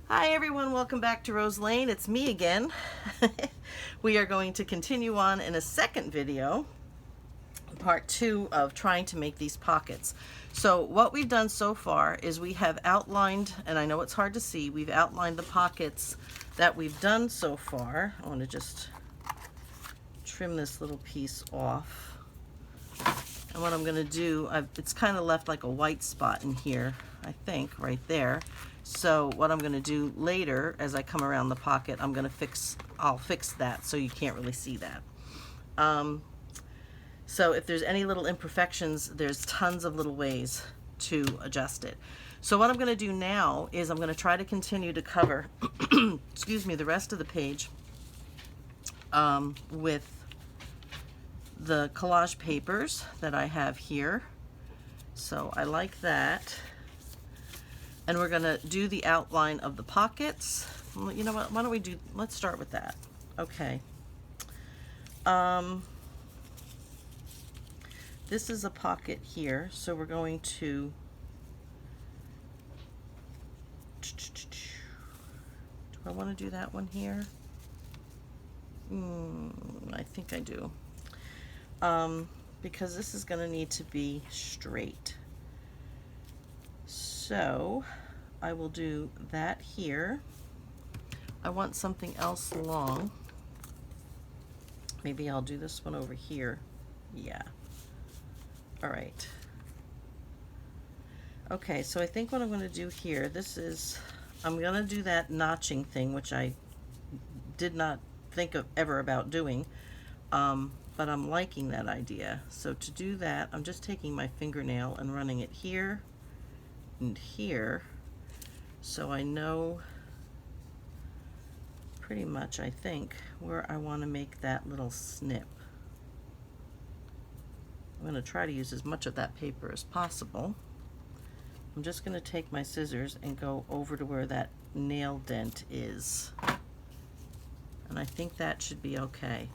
Hi everyone, welcome back to Rose Lane. It's me again. We are going to continue on in a second video, part 2 of trying to make these pockets. So what we've done so far is we have outlined, and I know it's hard to see, we've outlined the pockets that we've done so far. I want to just trim this little piece off. And what I'm going to do, it's kind of left like a white spot in here, I think, right there. So what I'm going to do later, as I come around the pocket, I'll fix that so you can't really see that. So if there's any little imperfections, there's tons of little ways to adjust it. So what I'm going to do now is I'm going to try to continue to cover, excuse me, the rest of the page with the collage papers that I have here. So I like that. And we're going to do the outline of the pockets. You know what, why don't we do, let's start with that. Okay. This is a pocket here, so we're going to, do I want to do that one here? I think I do. Because this is going to need to be straight. So I will do that here. I want something else long. Maybe I'll do this one over here. Yeah. All right. Okay, so I think what I'm going to do here, I'm going to do that notching thing, which I did not think of ever about doing, but I'm liking that idea. So to do that, I'm just taking my fingernail and running it here and here, so I know pretty much, I think, where I want to make that little snip. I'm going to try to use as much of that paper as possible. I'm just going to take my scissors and go over to where that nail dent is, and I think that should be okay.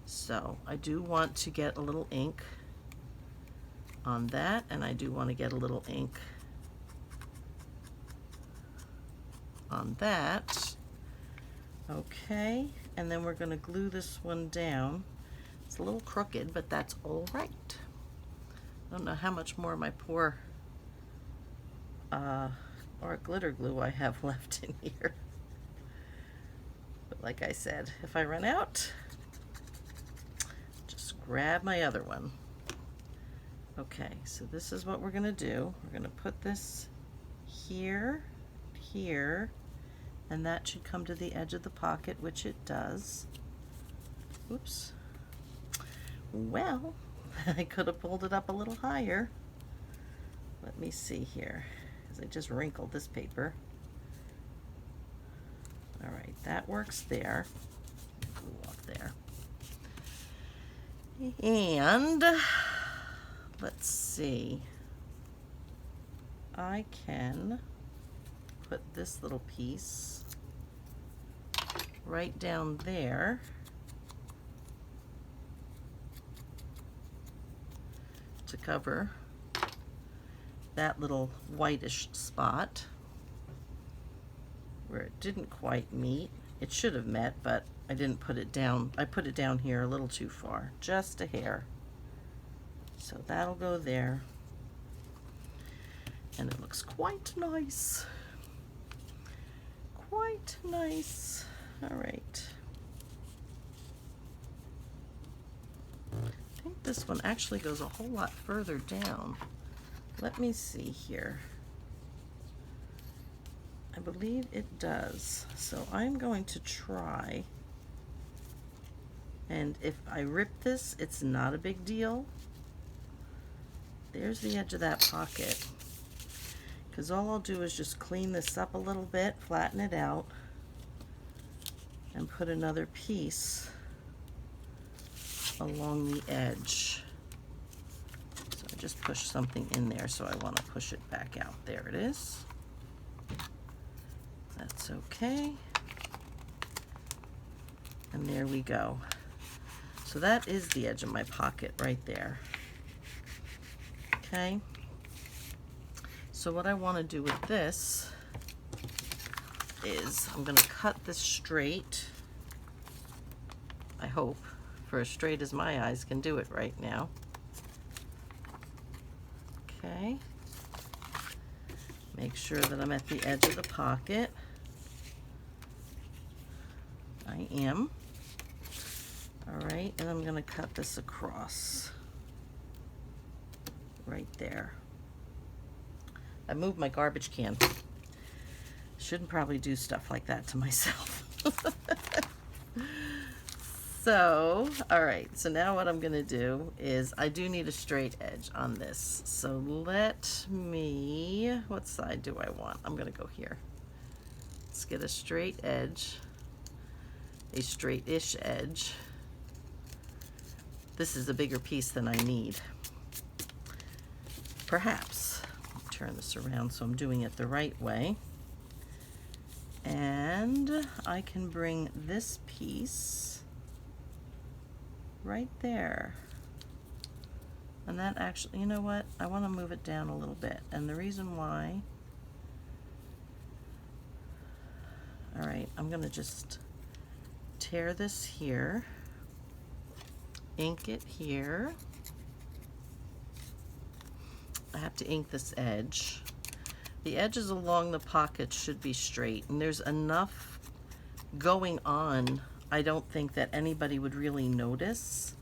So I do want to get a little ink on that, and I do want to get a little ink on that. Okay, and then we're going to glue this one down. It's a little crooked, but that's all right. I don't know how much more of my poor or glitter glue I have left in here. But like I said, if I run out, just grab my other one. Okay, so this is what we're going to do. We're going to put this here, here, and that should come to the edge of the pocket, which it does. Oops. Well, I could have pulled it up a little higher. Let me see here, because I just wrinkled this paper. All right, that works there. Glue off there. And let's see. I can put this little piece right down there. To cover that little whitish spot where it didn't quite meet. It should have met, but I didn't put it down. I put it down here a little too far, just a hair. So that'll go there. And it looks quite nice. Quite nice. All right. I think this one actually goes a whole lot further down. Let me see here. I believe it does. So I'm going to try, and if I rip this, it's not a big deal. There's the edge of that pocket, because all I'll do is just clean this up a little bit, flatten it out, and put another piece along the edge. So I just pushed something in there, so I want to push it back out. There it is. That's okay. And there we go. So that is the edge of my pocket right there. Okay. So what I want to do with this is I'm going to cut this straight. I hope, for as straight as my eyes can do it right now. Okay. Make sure that I'm at the edge of the pocket. I am. All right, and I'm going to cut this across right there. I moved my garbage can. Shouldn't probably do stuff like that to myself. So, all right, so now what I'm gonna do is I do need a straight edge on this. So let me, what side do I want? I'm gonna go here. Let's get a straight edge, a straight-ish edge. This is a bigger piece than I need. Perhaps. Turn this around so I'm doing it the right way. And I can bring this piece right there. And that actually, you know what? I want to move it down a little bit. And the reason why, all right, I'm going to just tear this here, ink it here. I have to ink this edge. The edges along the pocket should be straight, and there's enough going on, I don't think that anybody would really notice.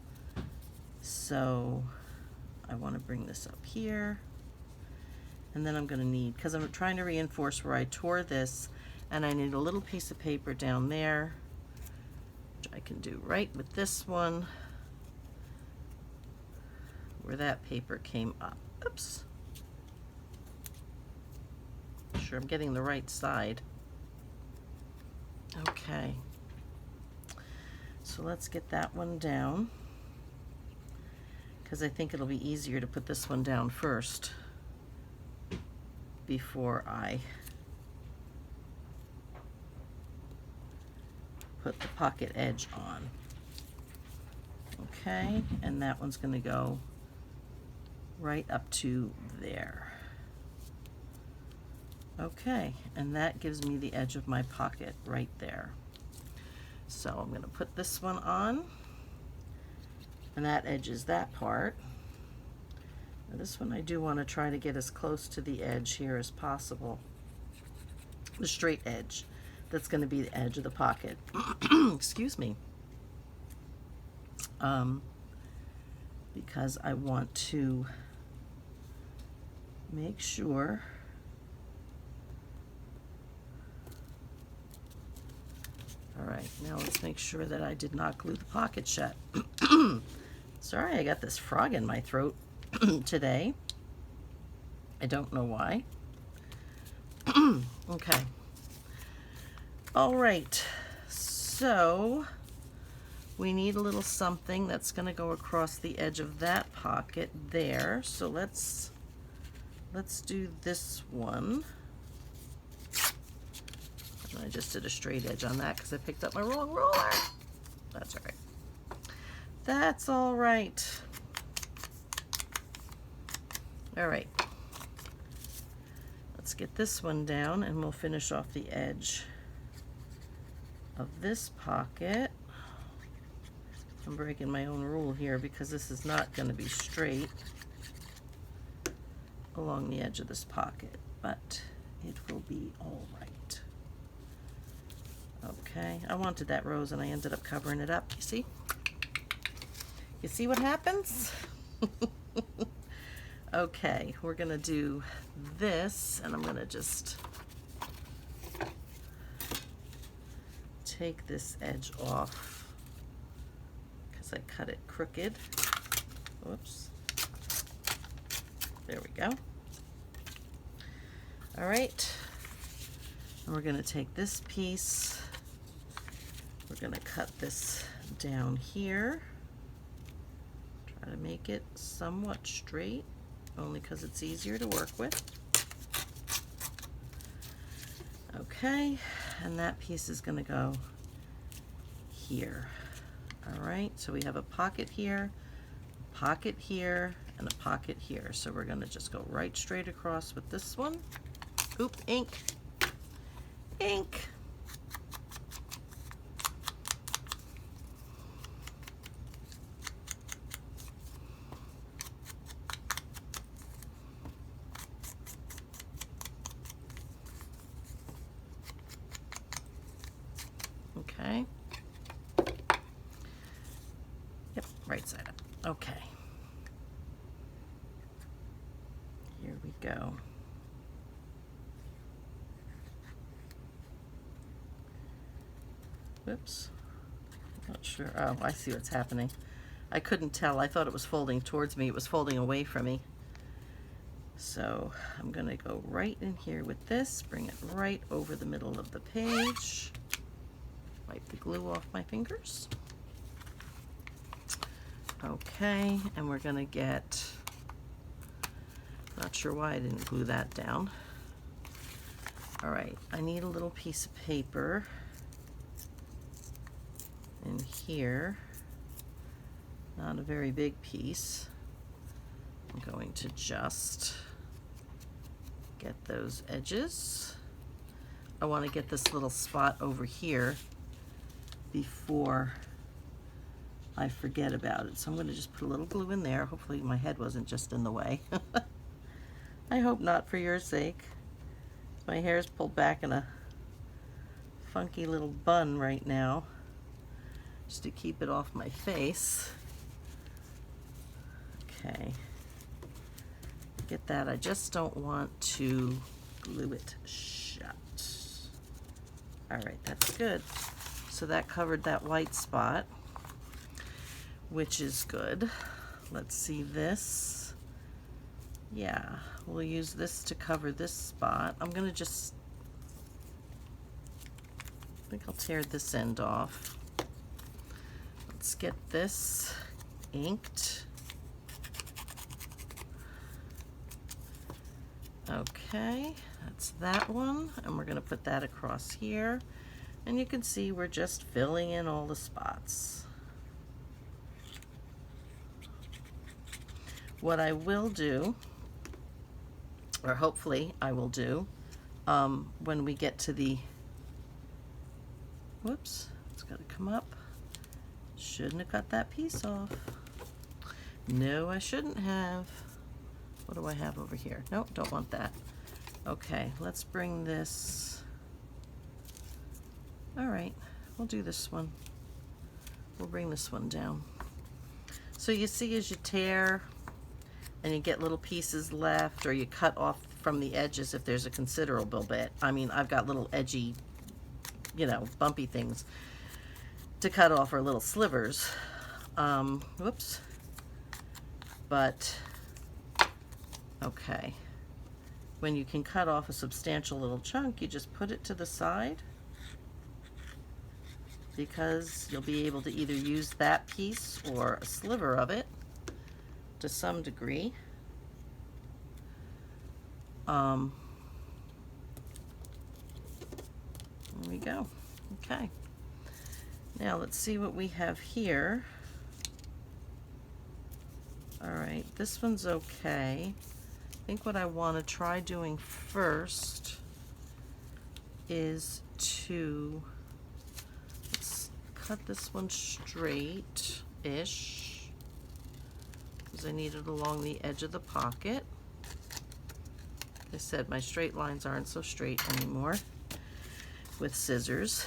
So I want to bring this up here, and then I'm going to need, because I'm trying to reinforce where I tore this, and I need a little piece of paper down there, which I can do right with this one, where that paper came up. Oops. Sure I'm getting the right side. Okay. So let's get that one down, because I think it'll be easier to put this one down first before I put the pocket edge on. Okay, and that one's going to go right up to there. Okay, and that gives me the edge of my pocket right there. So I'm going to put this one on, and that edges that part. Now this one I do want to try to get as close to the edge here as possible, the straight edge. That's going to be the edge of the pocket. Excuse me. Because I want to make sure all right, now let's make sure that I did not glue the pocket shut. Sorry, I got this frog in my throat today. I don't know why. Okay. All right, so we need a little something that's going to go across the edge of that pocket there. So let's do this one. I just did a straight edge on that because I picked up my wrong ruler. That's all right. That's all right. All right. Let's get this one down, and we'll finish off the edge of this pocket. I'm breaking my own rule here because this is not going to be straight along the edge of this pocket, but it will be all right. Okay, I wanted that rose and I ended up covering it up. You see? You see what happens? Okay, we're gonna do this, and I'm gonna just take this edge off because I cut it crooked. Whoops. There we go. All right, and we're gonna take this piece. We're going to cut this down here. Try to make it somewhat straight, only because it's easier to work with. Okay, and that piece is going to go here. All right, so we have a pocket here, and a pocket here. So we're going to just go right straight across with this one. Oop, ink. Ink. Okay. Yep, right side up. Okay. Here we go. Whoops. Not sure. Oh, I see what's happening. I couldn't tell. I thought it was folding towards me. It was folding away from me. So I'm going to go right in here with this, bring it right over the middle of the page, wipe the glue off my fingers. Okay, and we're going to get, not sure why I didn't glue that down. All right, I need a little piece of paper in here, not a very big piece. I'm going to just get those edges. I want to get this little spot over here before I forget about it. So I'm going to just put a little glue in there. Hopefully my head wasn't just in the way. I hope not, for your sake. My hair is pulled back in a funky little bun right now, just to keep it off my face. Okay. Get that. I just don't want to glue it shut. All right, that's good. So that covered that white spot, which is good. Let's see this. Yeah, we'll use this to cover this spot. I'm gonna just, I think I'll tear this end off. Let's get this inked. Okay, that's that one, and we're going to put that across here, and you can see we're just filling in all the spots. What I will do, or hopefully I will do, when we get to the, whoops, it's got to come up. Shouldn't have cut that piece off. No, I shouldn't have. What do I have over here? Nope, don't want that. Okay, let's bring this. All right, we'll do this one. We'll bring this one down. So you see, as you tear and you get little pieces left, or you cut off from the edges if there's a considerable bit. I mean, I've got little edgy, you know, bumpy things to cut off, or little slivers. Whoops. But okay, when you can cut off a substantial little chunk, you just put it to the side, because you'll be able to either use that piece or a sliver of it to some degree. There we go. Okay, now let's see what we have here. All right, this one's okay. I think what I want to try doing first is to, let's cut this one straight-ish, because I need it along the edge of the pocket. Like I said, my straight lines aren't so straight anymore with scissors.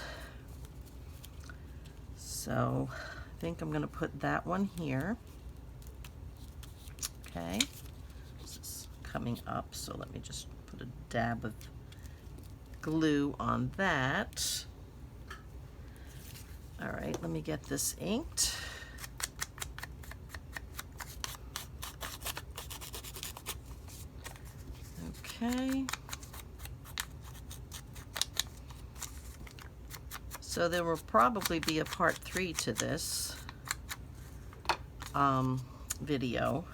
So I think I'm going to put that one here. Okay, this is coming up, so let me just put a dab of glue on that. All right, let me get this inked. Okay. So there will probably be a part 3 to this video,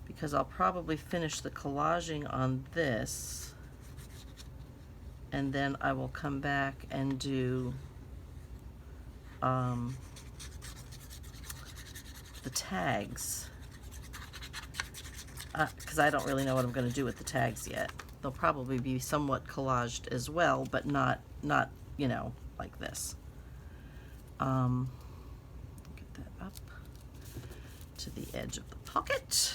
because I'll probably finish the collaging on this, and then I will come back and do the tags, because I don't really know what I'm going to do with the tags yet. They'll probably be somewhat collaged as well, but not you know, like this. Get that up to the edge of the pocket.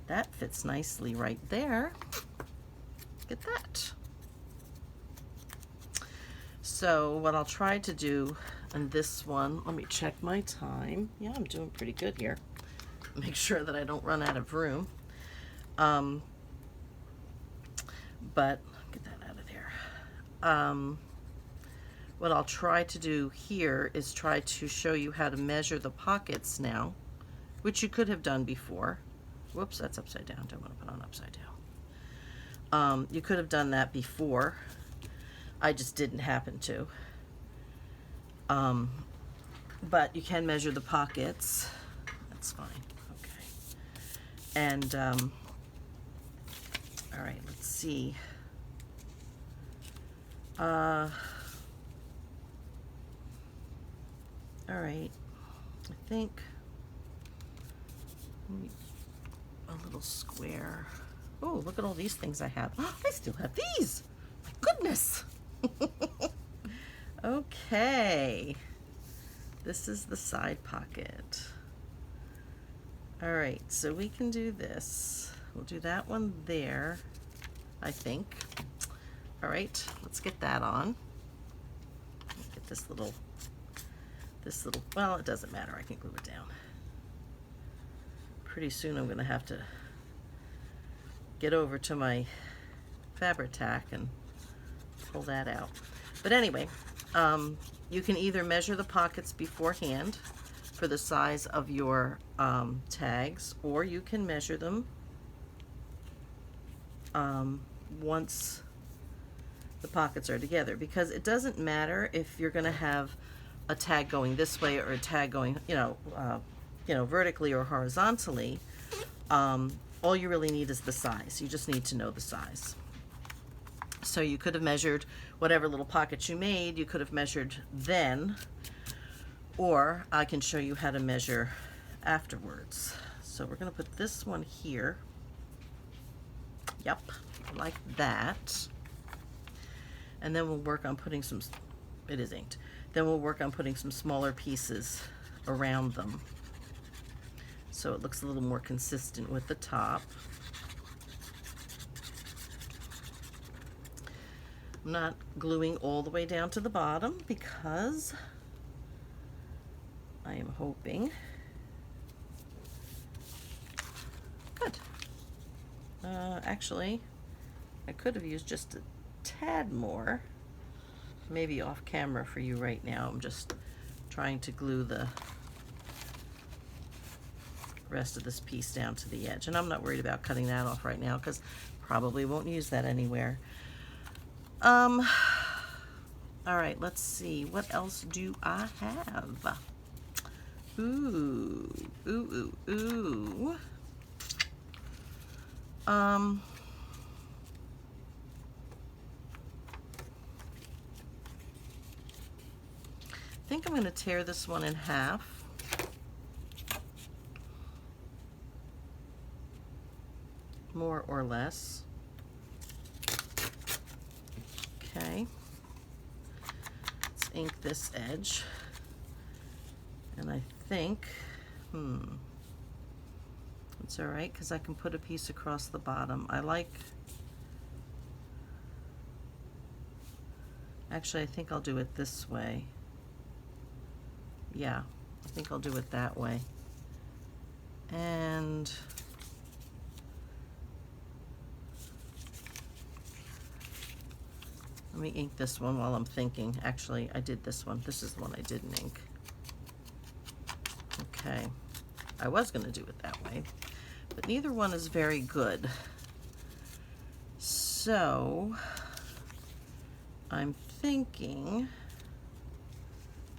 That fits nicely right there. Look at that. So what I'll try to do on this one, let me check my time. Yeah, I'm doing pretty good here. Make sure that I don't run out of room. But get that out of there. What I'll try to do here is try to show you how to measure the pockets now, which you could have done before. Whoops, that's upside down. Don't want to put on upside down. You could have done that before. I just didn't happen to. But you can measure the pockets. That's fine. Okay. And all right, let's see. All right, I think a little square. Oh, look at all these things I have. I still have these. My goodness. Okay, this is the side pocket. All right, so we can do this. We'll do that one there, I think. All right, let's get that on. Get this little, well, it doesn't matter. I can glue it down. Pretty soon I'm gonna have to get over to my fabric tack and pull that out. But anyway, you can either measure the pockets beforehand for the size of your tags, or you can measure them once the pockets are together, because it doesn't matter if you're going to have a tag going this way or a tag going, vertically or horizontally. All you really need is the size. You just need to know the size. So you could have measured whatever little pockets you made, you could have measured then, or I can show you how to measure afterwards. So we're going to put this one here. Yep, like that. And then we'll work on putting some, it is inked, then we'll work on putting some smaller pieces around them so it looks a little more consistent with the top. I'm not gluing all the way down to the bottom because I am hoping, good. Actually, I could have used just a tad more, maybe off camera for you right now. I'm just trying to glue the rest of this piece down to the edge, and I'm not worried about cutting that off right now because probably won't use that anywhere. All right, let's see, what else do I have? Ooh. I think I'm going to tear this one in half. More or less. Okay. Let's ink this edge. And I think, it's all right because I can put a piece across the bottom. Actually, I think I'll do it this way. Yeah, I think I'll do it that way. And let me ink this one while I'm thinking. Actually, I did this one. This is the one I didn't ink. Okay, I was going to do it that way, but neither one is very good. So I'm thinking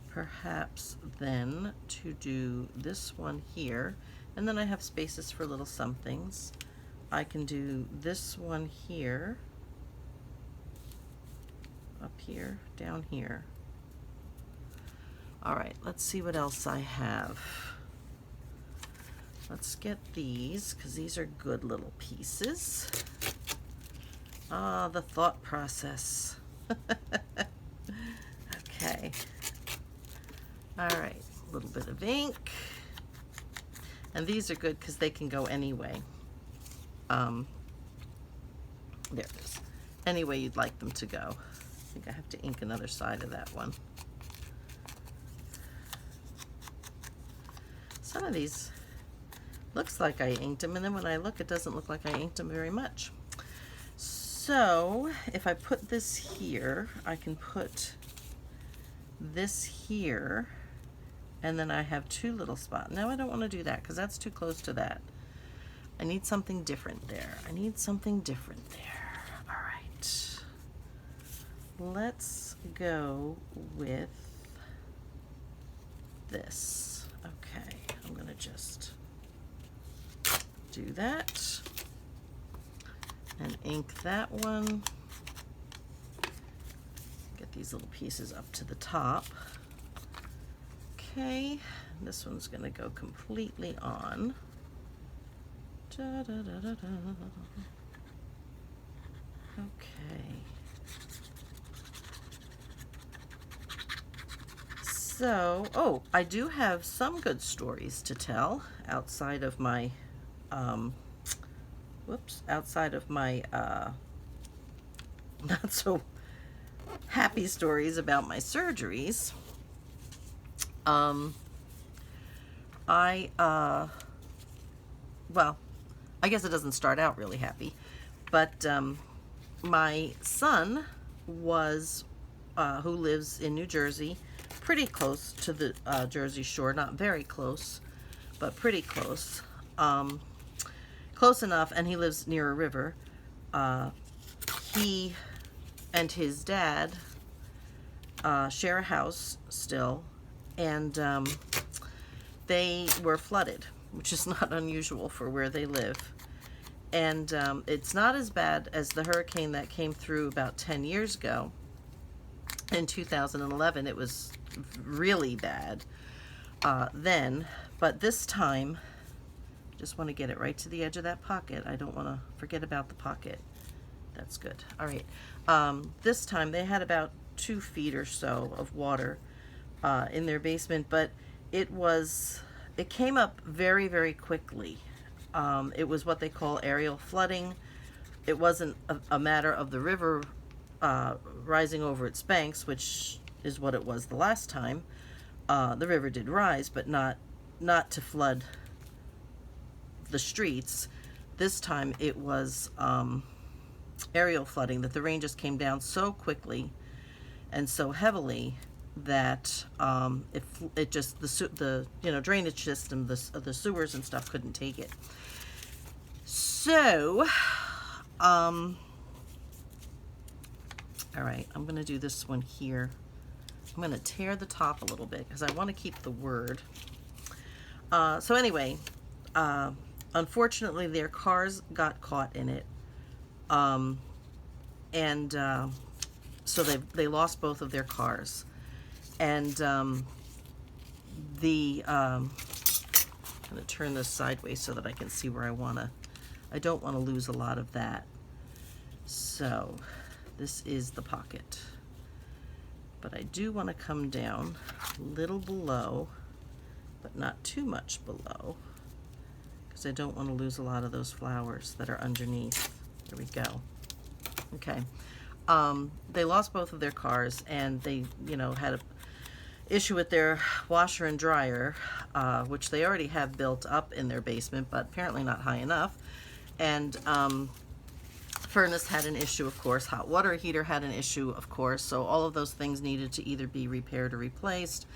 perhaps then to do this one here, and then I have spaces for little somethings. I can do this one here, up here, down here. All right, let's see what else I have. Let's get these, because these are good little pieces. Ah, the thought process. Okay. All right, a little bit of ink. And these are good because they can go anyway. There it is. Any way you'd like them to go. think I have to ink another side of that one. Some of these looks like I inked them, and then when I look, it doesn't look like I inked them very much. So if I put this here, I can put this here, and then I have two little spots. No, I don't want to do that because that's too close to that. I need something different there. I need something different there. All right. Let's go with this. Okay, I'm going to just do that and ink that one. Get these little pieces up to the top. Okay, this one's going to go completely on. Da, da, da, da, da. Okay. So, oh, I do have some good stories to tell outside of my, outside of my not so happy stories about my surgeries. Well, I guess it doesn't start out really happy, but my son was, who lives in New Jersey, pretty close to the Jersey Shore, not very close, but pretty close, close enough, and he lives near a river. He and his dad share a house still, and they were flooded, which is not unusual for where they live. And it's not as bad as the hurricane that came through about 10 years ago. In 2011, it was really bad then, but this time, just want to get it right to the edge of that pocket. I don't want to forget about the pocket. That's good. All right. This time they had about 2 feet or so of water in their basement, but it came up very, very quickly. It was what they call aerial flooding. It wasn't a matter of the river rising over its banks, which is what it was the last time. The river did rise, but not to flood the streets. This time it was aerial flooding, that the rain just came down so quickly and so heavily that it just the drainage system, the sewers and stuff couldn't take it. So all right, I'm going to do this one here. I'm going to tear the top a little bit because I want to keep the word. So anyway, unfortunately their cars got caught in it, and so they lost both of their cars. And I'm going to turn this sideways so that I can see where I don't want to lose a lot of that. So this is the pocket, but I do want to come down a little below, but not too much below, because I don't want to lose a lot of those flowers that are underneath. There we go. Okay. They lost both of their cars, and they, had a issue with their washer and dryer, which they already have built up in their basement, but apparently not high enough. And furnace had an issue, of course. Hot water heater had an issue, of course. So all of those things needed to either be repaired or replaced.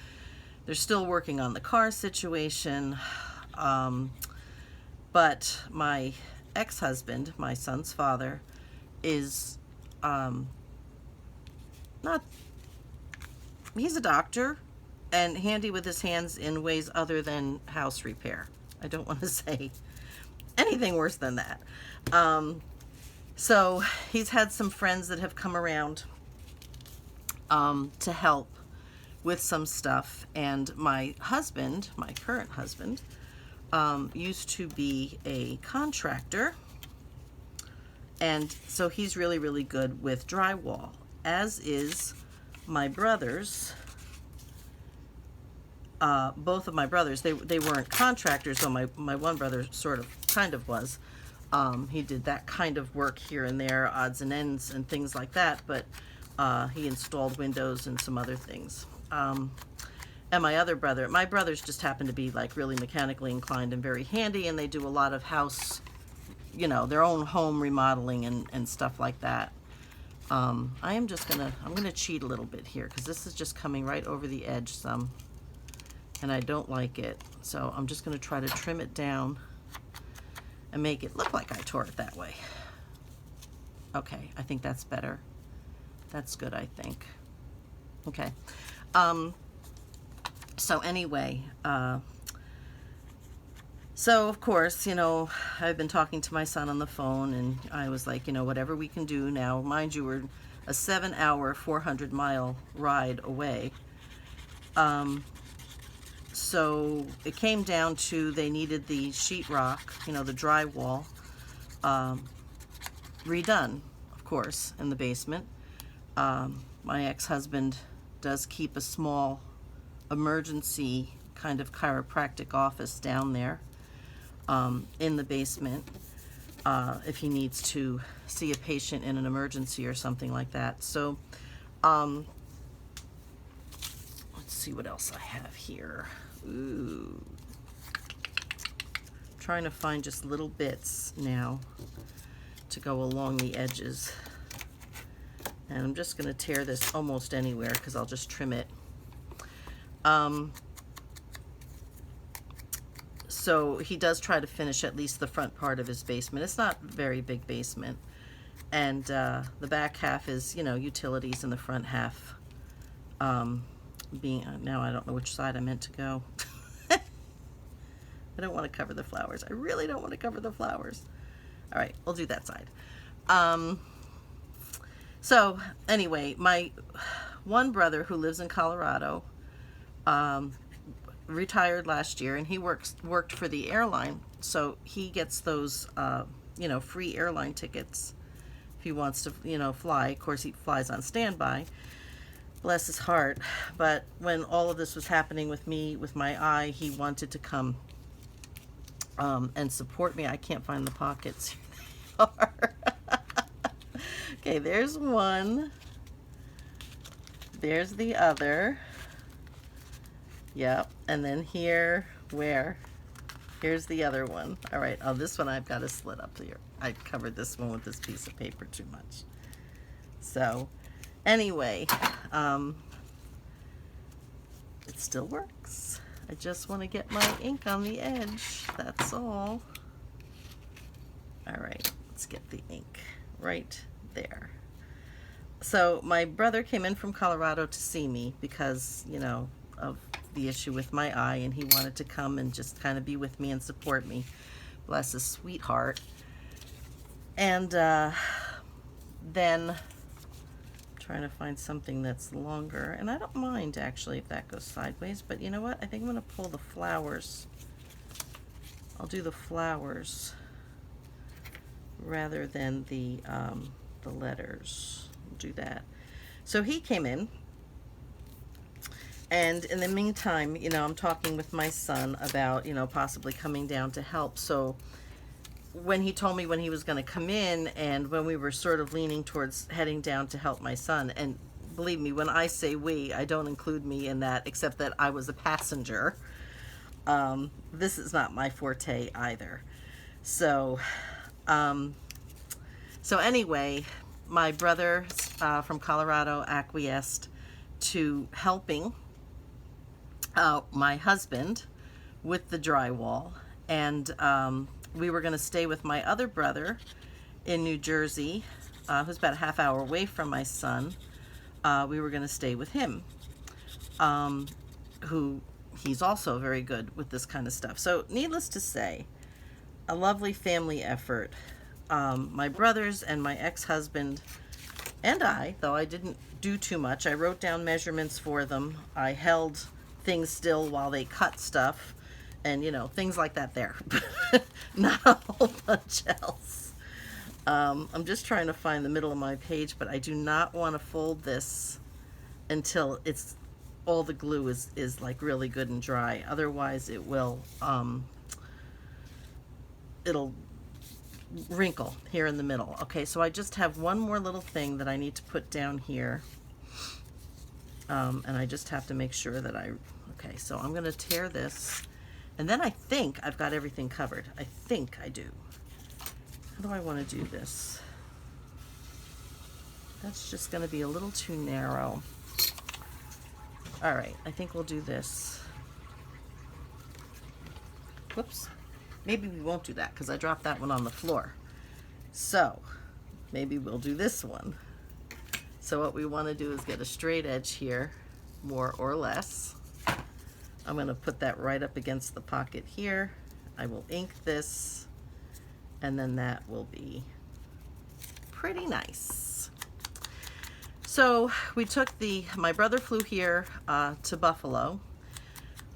They're still working on the car situation. But my ex-husband, my son's father, is he's a doctor and handy with his hands in ways other than house repair. I don't want to say anything worse than that. So he's had some friends that have come around to help with some stuff. And my husband, my current husband, used to be a contractor. And so he's really, really good with drywall, as is my brothers. Both of my brothers, they weren't contractors, though my one brother kind of was. He did that kind of work here and there, odds and ends and things like that. But He installed windows and some other things. And my other brother, my brothers just happen to be like really mechanically inclined and very handy, and they do a lot of house, you know, their own home remodeling and stuff like that. I'm gonna cheat a little bit here because this is just coming right over the edge some, and I don't like it. So I'm just gonna try to trim it down and make it look like I tore it that way. Okay, I think that's better. That's good, I think. Okay. So anyway, so of course, you know, I've been talking to my son on the phone, and I was like, you know, whatever we can do now. Mind you, we're a 7-hour, 400-mile ride away. So it came down to they needed the sheetrock, you know, the drywall, redone, of course, in the basement. My ex-husband does keep a small emergency kind of chiropractic office down there in the basement if he needs to see a patient in an emergency or something like that. So let's see what else I have here. Ooh, trying to find just little bits now to go along the edges, and I'm just going to tear this almost anywhere because I'll just trim it. So he does try to finish at least the front part of his basement. It's not a very big basement, and the back half is, you know, utilities, and the front half being, now I don't know which side I meant to go. I don't want to cover the flowers. I really don't want to cover the flowers. All right, we'll do that side. So anyway, my one brother who lives in Colorado retired last year, and he worked for the airline, so he gets those you know, free airline tickets if he wants to, you know, fly. Of course, he flies on standby. Bless his heart. But when all of this was happening with me, with my eye, he wanted to come and support me. I can't find the pockets. Here they are. Okay, there's one. There's the other. Yep, and then here, here's the other one. All right, oh, this one I've got to slit up here. I covered this one with this piece of paper too much. So, anyway, it still works. I just want to get my ink on the edge, that's all. All right, let's get the ink right there. So my brother came in from Colorado to see me because, you know, of the issue with my eye, and he wanted to come and just kind of be with me and support me. Bless his sweetheart. And then trying to find something that's longer, and I don't mind actually if that goes sideways, but you know what, I think I'm going to pull the flowers. I'll do the flowers rather than the letters. I'll do that. So he came in, and in the meantime, you know, I'm talking with my son about, you know, possibly coming down to help. So when he told me when he was going to come in, and when we were sort of leaning towards heading down to help my son, and believe me, when I say we, I don't include me in that, except that I was a passenger. This is not my forte either. So, so anyway, my brother from Colorado acquiesced to helping my husband with the drywall, and we were going to stay with my other brother in New Jersey, who's about a half hour away from my son. We were going to stay with him, who he's also very good with this kind of stuff. So needless to say, a lovely family effort. My brothers and my ex-husband and I, though I didn't do too much, I wrote down measurements for them. I held things still while they cut stuff, and you know, things like that there. Not a whole bunch else. I'm just trying to find the middle of my page, but I do not want to fold this until it's all the glue is like really good and dry. Otherwise it will it'll wrinkle here in the middle. Okay, so I just have one more little thing that I need to put down here. And I just have to make sure that okay, so I'm going to tear this. And then I think I've got everything covered. I think I do. How do I want to do this? That's just going to be a little too narrow. All right, I think we'll do this. Whoops. Maybe we won't do that because I dropped that one on the floor. So maybe we'll do this one. So what we want to do is get a straight edge here, more or less. I'm going to put that right up against the pocket here. I will ink this, and then that will be pretty nice. So we took my brother flew here to Buffalo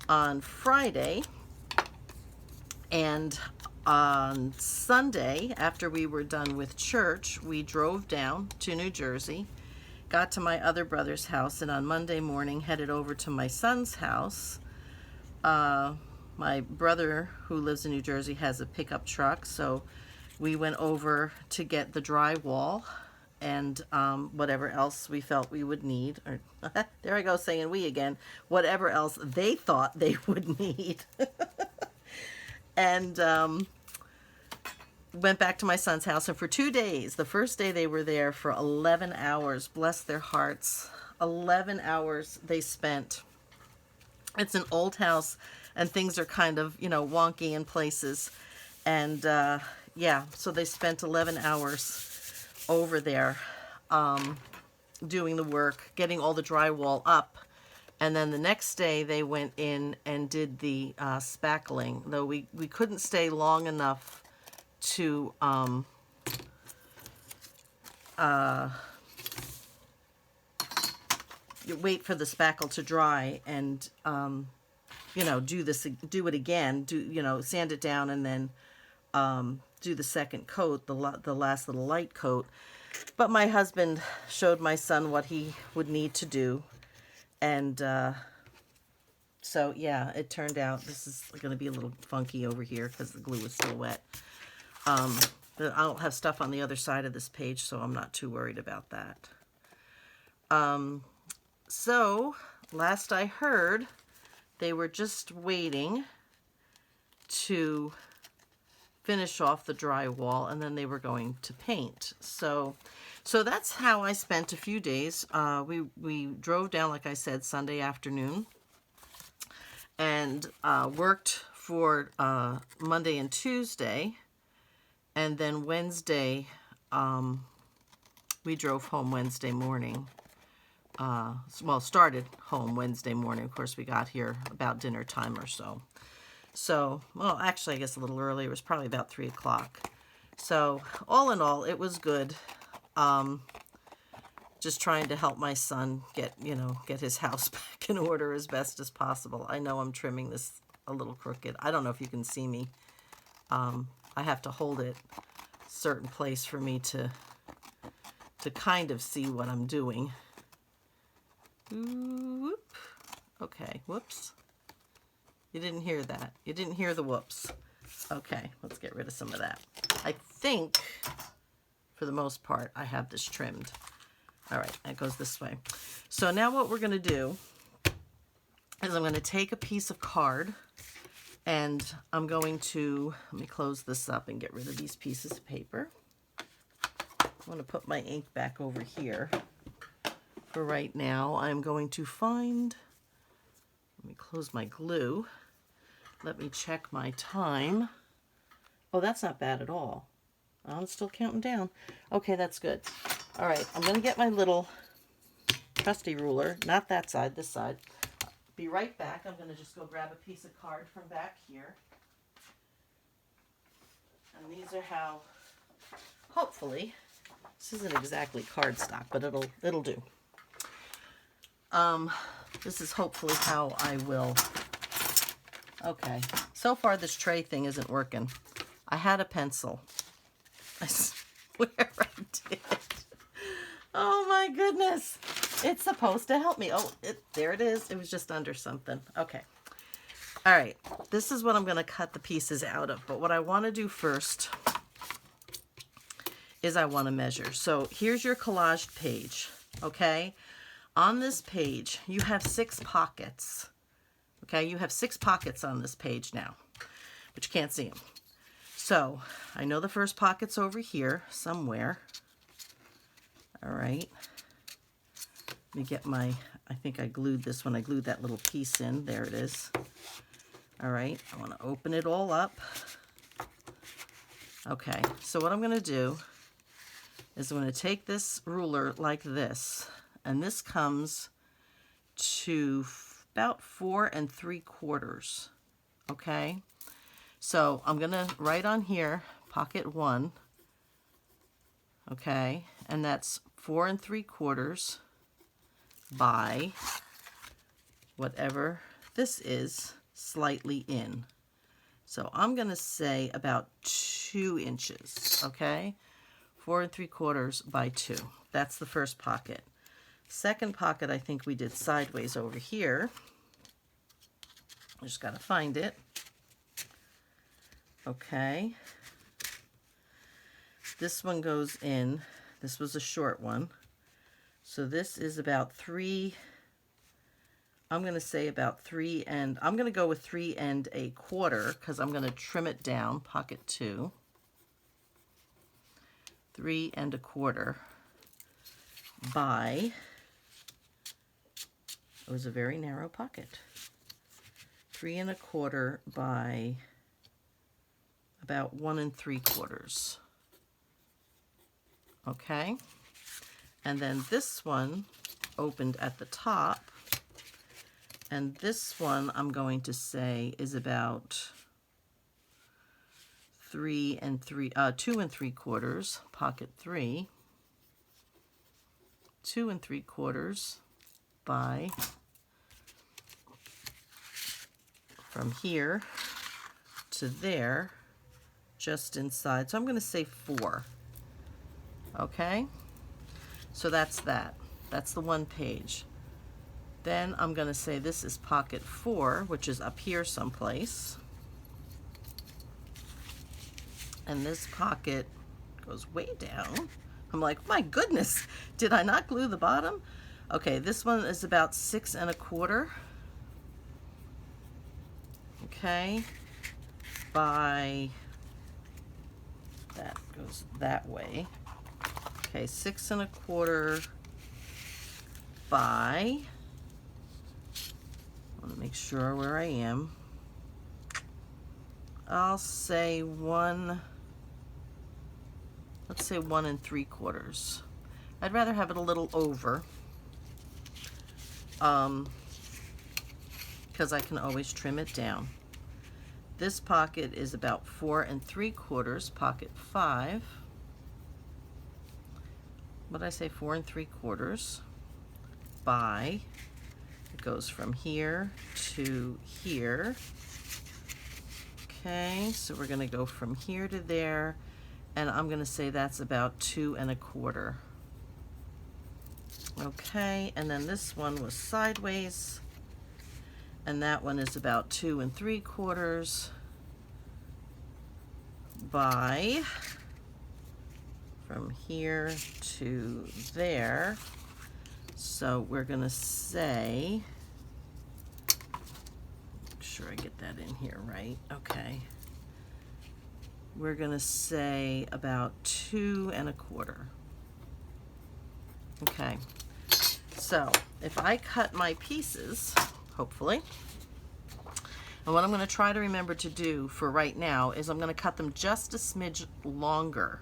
on Friday, and on Sunday, after we were done with church, we drove down to New Jersey, got to my other brother's house, and on Monday morning headed over to my son's house. My brother, who lives in New Jersey, has a pickup truck, so we went over to get the drywall and whatever else we felt we would need. Or there I go saying we again. Whatever else they thought they would need. And went back to my son's house, and for 2 days, the first day they were there for 11 hours, bless their hearts, 11 hours they spent. It's an old house, and things are kind of, you know, wonky in places, and yeah, so they spent 11 hours over there doing the work, getting all the drywall up. And then the next day they went in and did the spackling, though we couldn't stay long enough to wait for the spackle to dry and you know, do it again, you know, sand it down, and then do the second coat, the last little light coat. But my husband showed my son what he would need to do. And so, yeah, it turned out this is going to be a little funky over here because the glue is still wet. I'll have stuff on the other side of this page, so I'm not too worried about that. So, last I heard, they were just waiting to finish off the drywall, and then they were going to paint. So that's how I spent a few days. We drove down, like I said, Sunday afternoon, and worked for Monday and Tuesday, and then Wednesday, we drove home Wednesday morning. Well, started home Wednesday morning. Of course, we got here about dinner time or so. So, well, actually, I guess a little earlier. It was probably about 3 o'clock. So, all in all, it was good. Just trying to help my son get his house back in order as best as possible. I know I'm trimming this a little crooked. I don't know if you can see me. I have to hold it a certain place for me to kind of see what I'm doing. Whoop. Okay, whoops. You didn't hear that. You didn't hear the whoops. Okay, let's get rid of some of that. I think, for the most part, I have this trimmed. All right, that goes this way. So now what we're going to do is I'm going to take a piece of card, and I'm going to, let me close this up and get rid of these pieces of paper. I'm going to put my ink back over here. For right now, I'm going to find, let me close my glue. Let me check my time. Oh, that's not bad at all. I'm still counting down. Okay, that's good. All right, I'm going to get my little trusty ruler. Not that side, this side. Be right back. I'm going to just go grab a piece of card from back here. And these are how, hopefully, this isn't exactly cardstock, but it'll do. This is hopefully how I will. Okay, so far this tray thing isn't working. I had a pencil. I swear I did. Oh my goodness. It's supposed to help me. Oh, there it is. It was just under something. Okay. All right. This is what I'm going to cut the pieces out of. But what I want to do first is I want to measure. So here's your collage page, okay? On this page, you have 6 pockets, okay? You have 6 pockets on this page now, but you can't see them. So I know the first pocket's over here somewhere. All right. Let me get my, I think I glued this when I glued that little piece in. There it is. All right, I want to open it all up. Okay, so what I'm going to do is I'm going to take this ruler like this, and this comes to about 4 3/4. Okay, so I'm going to write on here pocket 1. Okay, and that's 4 3/4 by whatever this is, slightly in. So I'm going to say about 2 inches, okay? 4 3/4 by 2. That's the first pocket. Second pocket, I think we did sideways over here. I just got to find it. Okay. This one goes in. This was a short one. So this is about 3, I'm going to say about 3, and I'm going to go with 3 1/4 because I'm going to trim it down, pocket 2. 3 1/4 by, it was a very narrow pocket. 3 1/4 by about 1 3/4. Okay. And then this one opened at the top. And this one I'm going to say is about 2 3/4, pocket 3. 2 3/4 by, from here to there, just inside. So I'm going to say 4. Okay? So that's that. That's the one page. Then I'm going to say this is pocket 4, which is up here someplace. And this pocket goes way down. I'm like, my goodness, did I not glue the bottom? Okay, this one is about 6 1/4. Okay, by, that goes that way. Okay, 6 1/4 by, I want to make sure where I am. I'll say 1, let's say 1 3/4. I'd rather have it a little over, because I can always trim it down. This pocket is about 4 3/4, pocket 5. What did I say, 4 3/4 by, it goes from here to here. Okay, so we're going to go from here to there, and I'm going to say that's about 2 1/4. Okay, and then this one was sideways, and that one is about 2 3/4 by, from here to there. So we're going to say, make sure I get that in here right. Okay. We're going to say about 2 1/4. Okay. So if I cut my pieces, hopefully, and what I'm going to try to remember to do for right now is I'm going to cut them just a smidge longer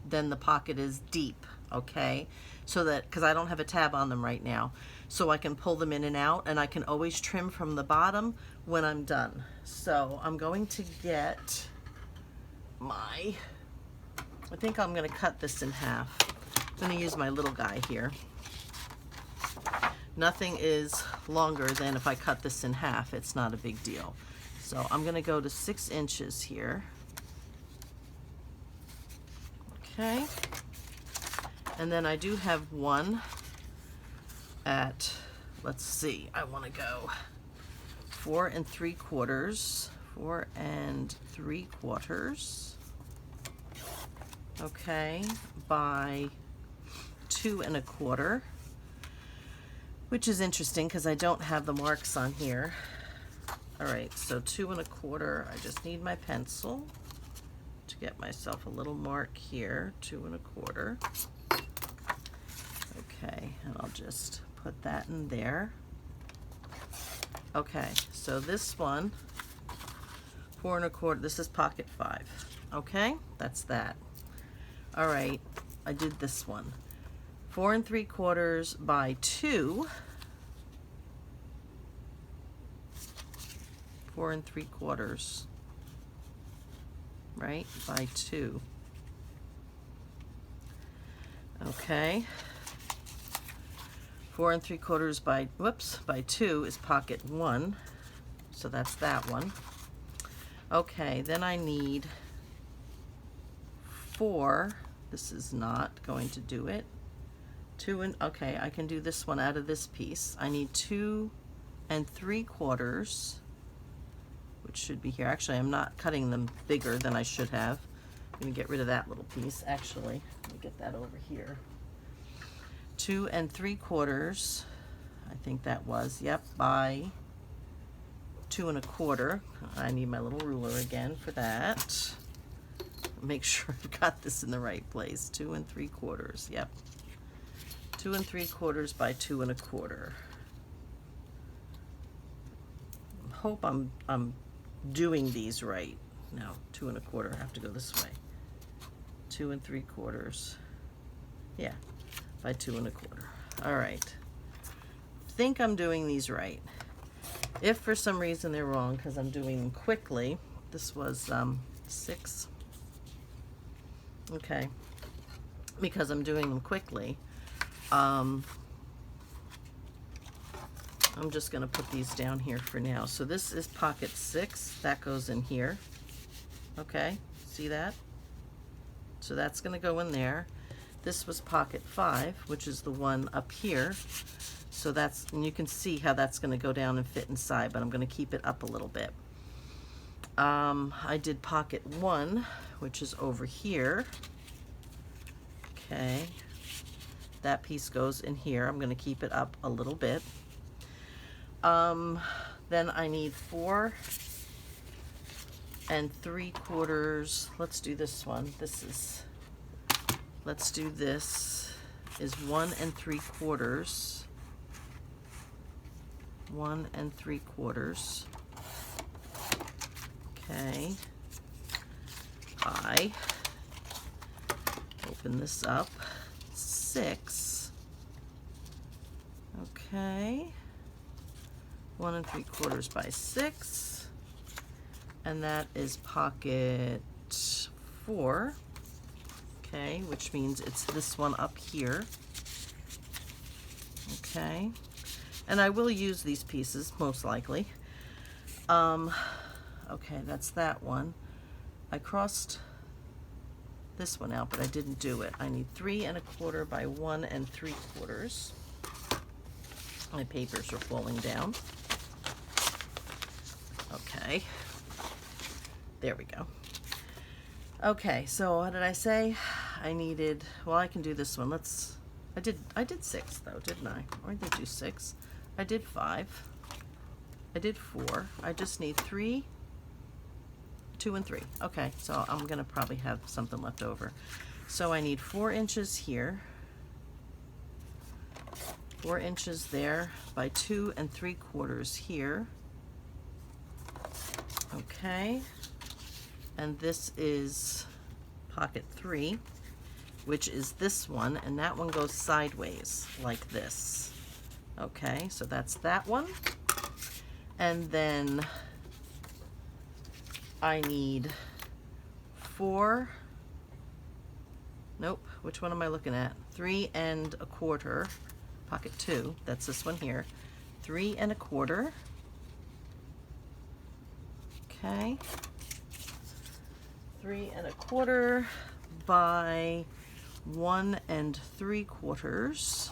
than the pocket is deep, okay? So that, because I don't have a tab on them right now, so I can pull them in and out, and I can always trim from the bottom when I'm done. So I'm going to get my, I think I'm going to cut this in half. I'm going to use my little guy here. Nothing is longer than if I cut this in half. It's not a big deal. So I'm going to go to 6 inches here. Okay. And then I do have one at, let's see, I want to go 4 3/4, 4 3/4. okay, by 2 1/4, which is interesting because I don't have the marks on here. All right, so 2 1/4, I just need my pencil to get myself a little mark here, 2 1/4. Okay, and I'll just put that in there. Okay, so this one, 4 1/4, this is pocket 5. Okay, that's that. All right, I did this one. 4 3/4 by 2. 4 3/4, right, by 2. Okay. 4 3/4 by, whoops, by 2 is pocket 1. So that's that one. Okay, then I need 4. This is not going to do it. 2 and, okay, I can do this one out of this piece. I need 2 3/4, which should be here. Actually, I'm not cutting them bigger than I should have. I'm going to get rid of that little piece. Actually, let me get that over here. 2 3/4, I think that was, yep, by 2 1/4. I need my little ruler again for that. Make sure I've got this in the right place. 2 3/4, yep. 2 3/4 by 2 1/4. Hope I'm doing these right. No, 2 1/4. I have to go this way. 2 3/4. Yeah, by 2 1/4. All right. Think I'm doing these right. If for some reason they're wrong because I'm doing them quickly, this was 6. Okay, because I'm doing them quickly, I'm just going to put these down here for now. So this is pocket 6. That goes in here. Okay, see that? So that's going to go in there. This was pocket 5, which is the one up here. So that's, and you can see how that's going to go down and fit inside, but I'm going to keep it up a little bit. I did pocket 1, which is over here. Okay, that piece goes in here. I'm going to keep it up a little bit. Then I need 4 3/4. Let's do this one. Let's do this is 1 3/4. 1 3/4. Okay. I open this up. 6. Okay. 1 3/4 by 6. And that is pocket 4. Okay, which means it's this one up here. Okay. And I will use these pieces, most likely. Okay, that's that one. I crossed this one out, but I didn't do it. I need 3 1/4 by 1 3/4. My papers are falling down. Okay. There we go. Okay, so what did I say? I needed, well, I can do this one. I did 6 though, didn't I? Or I did do 6. I did 5. I did 4. I just need 3, 2 and 3. Okay, so I'm gonna probably have something left over. So I need 4 inches here, 4 inches there by 2 3/4 here. Okay, and this is pocket 3, which is this one, and that one goes sideways like this. Okay, so that's that one. And then I need 4, nope, which one am I looking at? 3 1/4, pocket 2, that's this one here. 3 1/4. Okay. 3 1/4 by 1 3/4.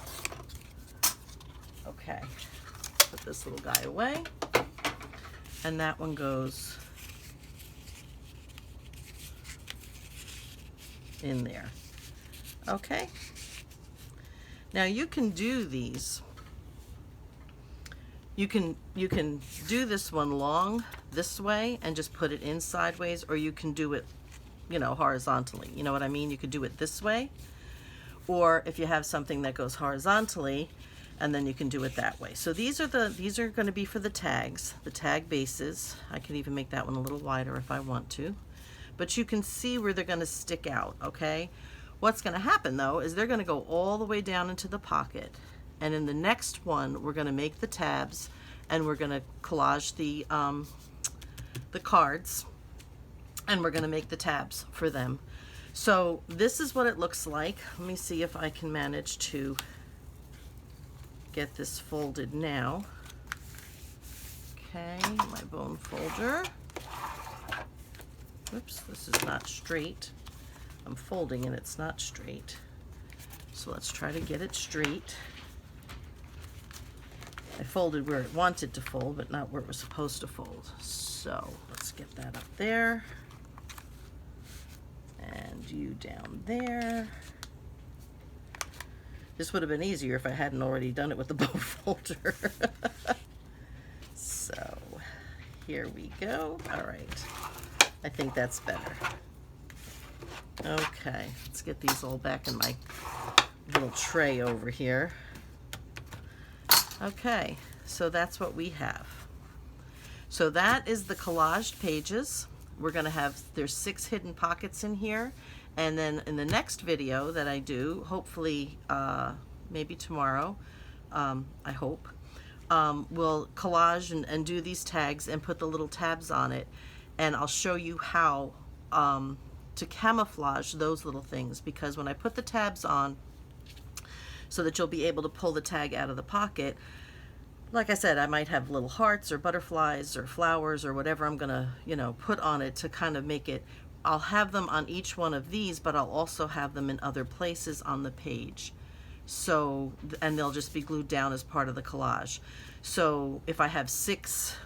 Okay, put this little guy away. And that one goes in there. Okay. Now you can do these. You can do this one long this way and just put it in sideways, or you can do it, you know, horizontally. You know what I mean? You could do it this way, or if you have something that goes horizontally, and then you can do it that way. So these are going to be for the tags, the tag bases. I can even make that one a little wider if I want to, but you can see where they're going to stick out. Okay, what's going to happen though is they're going to go all the way down into the pocket, and in the next one we're going to make the tabs, and we're going to collage the cards, and we're going to make the tabs for them. So this is what it looks like. Let me see if I can manage to get this folded now. Okay, my bone folder. Oops, this is not straight. I'm folding and it's not straight. So let's try to get it straight. I folded where it wanted to fold, but not where it was supposed to fold. So let's get that up there. And you down there. This would have been easier if I hadn't already done it with the bone folder. So here we go. All right, I think that's better. Okay, let's get these all back in my little tray over here. Okay, so that's what we have. So that is the collaged pages. We're going to have, there's 6 hidden pockets in here. And then in the next video that I do, hopefully maybe tomorrow, I hope, we'll collage and do these tags and put the little tabs on it. And I'll show you how to camouflage those little things, because when I put the tabs on so that you'll be able to pull the tag out of the pocket, like I said, I might have little hearts or butterflies or flowers or whatever I'm gonna, you know, put on it to kind of make it. I'll have them on each one of these, but I'll also have them in other places on the page. So, and they'll just be glued down as part of the collage. So if I have 6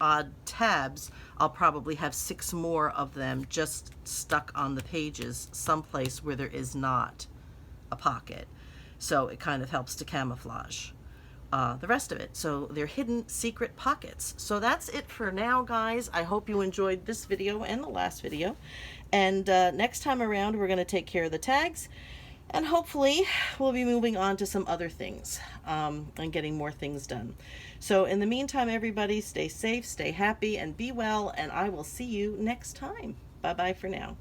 odd tabs, I'll probably have 6 more of them just stuck on the pages someplace where there is not a pocket. So it kind of helps to camouflage the rest of it. So they're hidden secret pockets. So that's it for now, guys. I hope you enjoyed this video and the last video. And next time around, we're going to take care of the tags. And hopefully we'll be moving on to some other things and getting more things done. So in the meantime, everybody, stay safe, stay happy, and be well. And I will see you next time. Bye-bye for now.